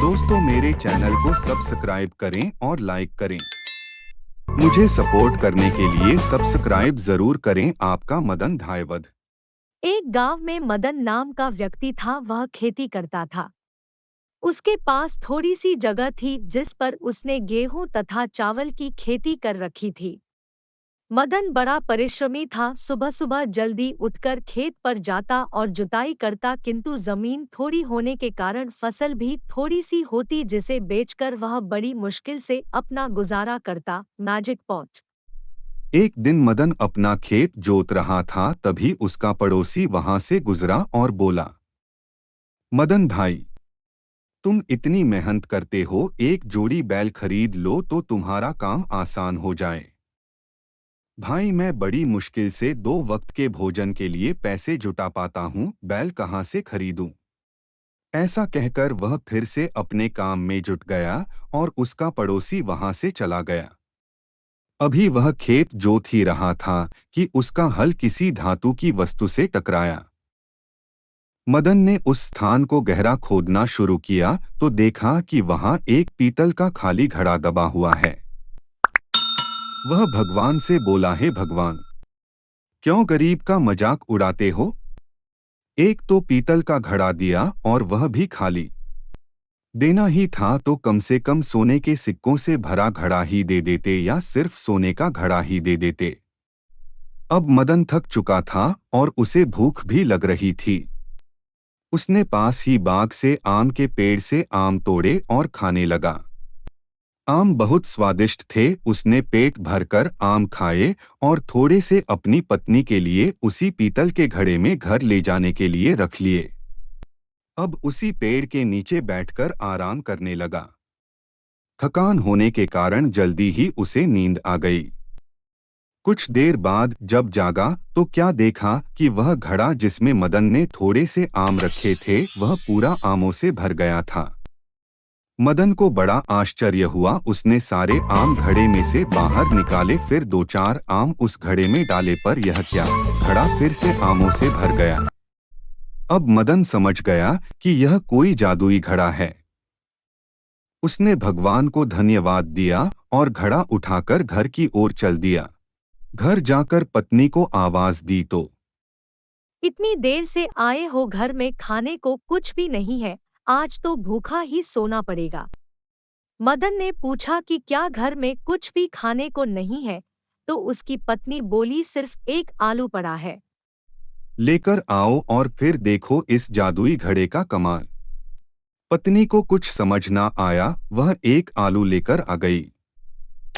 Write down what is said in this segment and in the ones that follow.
दोस्तों मेरे चैनल को सब्सक्राइब करें और लाइक करें। मुझे सपोर्ट करने के लिए सब्सक्राइब जरूर करें। आपका मदन धायवध। एक गांव में मदन नाम का व्यक्ति था। वह खेती करता था। उसके पास थोड़ी सी जगह थी जिस पर उसने गेहूं तथा चावल की खेती कर रखी थी। मदन बड़ा परिश्रमी था। सुबह सुबह जल्दी उठकर खेत पर जाता और जुताई करता, किंतु जमीन थोड़ी होने के कारण फसल भी थोड़ी सी होती, जिसे बेचकर वह बड़ी मुश्किल से अपना गुजारा करता। Magic pot. एक दिन मदन अपना खेत जोत रहा था, तभी उसका पड़ोसी वहां से गुजरा और बोला, मदन भाई, तुम इतनी मेहनत करते हो, एक जोड़ी बैल खरीद लो तो तुम्हारा काम आसान हो जाए। भाई, मैं बड़ी मुश्किल से 2 वक्त के भोजन के लिए पैसे जुटा पाता हूँ, बैल कहाँ से खरीदूं? ऐसा कहकर वह फिर से अपने काम में जुट गया और उसका पड़ोसी वहां से चला गया। अभी वह खेत जोत ही रहा था कि उसका हल किसी धातु की वस्तु से टकराया। मदन ने उस स्थान को गहरा खोदना शुरू किया तो देखा कि वहां एक पीतल का खाली घड़ा दबा हुआ है। वह भगवान से बोला, हे भगवान, क्यों गरीब का मजाक उड़ाते हो? एक तो पीतल का घड़ा दिया और वह भी खाली। देना ही था तो कम से कम सोने के सिक्कों से भरा घड़ा ही दे देते, या सिर्फ सोने का घड़ा ही दे देते। अब मदन थक चुका था और उसे भूख भी लग रही थी। उसने पास ही बाग से आम के पेड़ से आम तोड़े और खाने लगा। आम बहुत स्वादिष्ट थे। उसने पेट भरकर आम खाए और थोड़े से अपनी पत्नी के लिए उसी पीतल के घड़े में घर ले जाने के लिए रख लिए। अब उसी पेड़ के नीचे बैठकर आराम करने लगा। थकान होने के कारण जल्दी ही उसे नींद आ गई। कुछ देर बाद जब जागा तो क्या देखा कि वह घड़ा जिसमें मदन ने थोड़े से आम रखे थे, वह पूरा आमों से भर गया था। मदन को बड़ा आश्चर्य हुआ। उसने सारे आम घड़े में से बाहर निकाले, फिर 2-4 आम उस घड़े में डाले, पर यह क्या, घड़ा फिर से आमों से भर गया। अब मदन समझ गया कि यह कोई जादुई घड़ा है। उसने भगवान को धन्यवाद दिया और घड़ा उठाकर घर की ओर चल दिया। घर जाकर पत्नी को आवाज दी तो, इतनी देर से आए हो, घर में खाने को कुछ भी नहीं है। आज तो भूखा ही सोना पड़ेगा। मदन ने पूछा कि क्या घर में कुछ भी खाने को नहीं है? तो उसकी पत्नी बोली, सिर्फ एक आलू पड़ा है। लेकर आओ और फिर देखो इस जादुई घड़े का कमाल। पत्नी को कुछ समझ ना आया। वह एक आलू लेकर आ गई।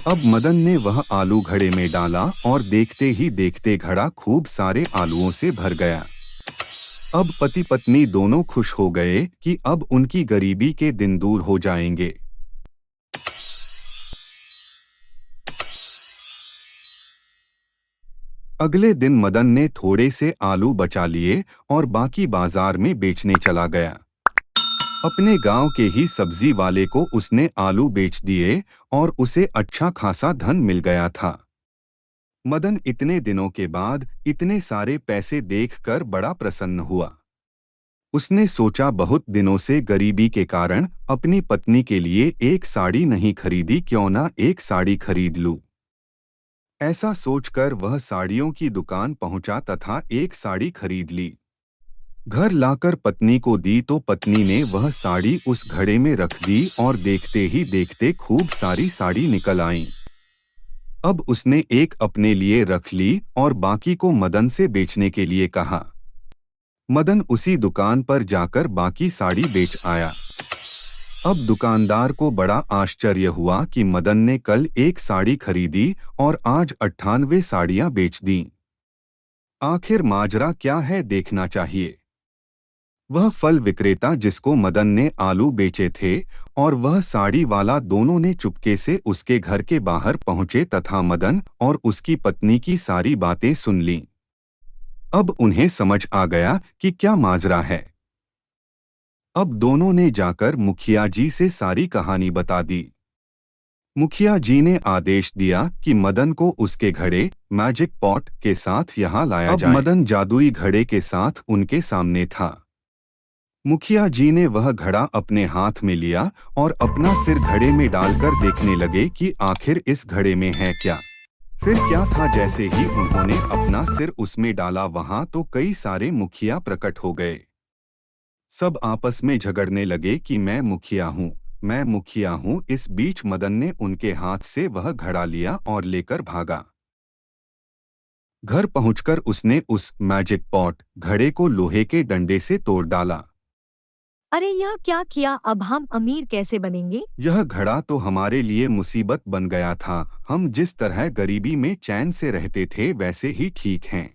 अब मदन ने वह आलू घड़े में डाला और देखते ही देखते घड़ा खूब सारे आलूओं से भर गया। अब पति पत्नी दोनों खुश हो गए कि अब उनकी गरीबी के दिन दूर हो जाएंगे। अगले दिन मदन ने थोड़े से आलू बचा लिए और बाकी बाजार में बेचने चला गया। अपने गांव के ही सब्जी वाले को उसने आलू बेच दिए और उसे अच्छा खासा धन मिल गया था। मदन इतने दिनों के बाद इतने सारे पैसे देखकर बड़ा प्रसन्न हुआ। उसने सोचा, बहुत दिनों से गरीबी के कारण अपनी पत्नी के लिए एक साड़ी नहीं खरीदी, क्यों ना एक साड़ी खरीद लूं। ऐसा सोचकर वह साड़ियों की दुकान पहुंचा तथा एक साड़ी खरीद ली। घर लाकर पत्नी को दी तो पत्नी ने वह साड़ी उस घड़े में रख दी और देखते ही देखते खूब सारी साड़ी निकल आईं। अब उसने एक अपने लिए रख ली और बाकी को मदन से बेचने के लिए कहा। मदन उसी दुकान पर जाकर बाकी साड़ी बेच आया। अब दुकानदार को बड़ा आश्चर्य हुआ कि मदन ने कल एक साड़ी खरीदी और आज 98 साड़ियां बेच दीं। आखिर माजरा क्या है, देखना चाहिए। वह फल विक्रेता जिसको मदन ने आलू बेचे थे और वह साड़ी वाला दोनों ने चुपके से उसके घर के बाहर पहुंचे तथा मदन और उसकी पत्नी की सारी बातें सुन लीं। अब उन्हें समझ आ गया कि क्या माजरा है। अब दोनों ने जाकर मुखिया जी से सारी कहानी बता दी। मुखिया जी ने आदेश दिया कि मदन को उसके घड़े, मैजिक पॉट के साथ यहाँ लाया जाए। अब मदन जादुई घड़े के साथ उनके सामने था। मुखिया जी ने वह घड़ा अपने हाथ में लिया और अपना सिर घड़े में डालकर देखने लगे कि आखिर इस घड़े में है क्या। फिर क्या था, जैसे ही उन्होंने अपना सिर उसमें डाला वहां तो कई सारे मुखिया प्रकट हो गए। सब आपस में झगड़ने लगे कि मैं मुखिया हूँ, मैं मुखिया हूँ। इस बीच मदन ने उनके हाथ से वह घड़ा लिया और लेकर भागा। घर पहुंचकर उसने उस मैजिक पॉट घड़े को लोहे के डंडे से तोड़ डाला। अरे यह क्या किया, अब हम अमीर कैसे बनेंगे? यह घड़ा तो हमारे लिए मुसीबत बन गया था। हम जिस तरह गरीबी में चैन से रहते थे वैसे ही ठीक हैं।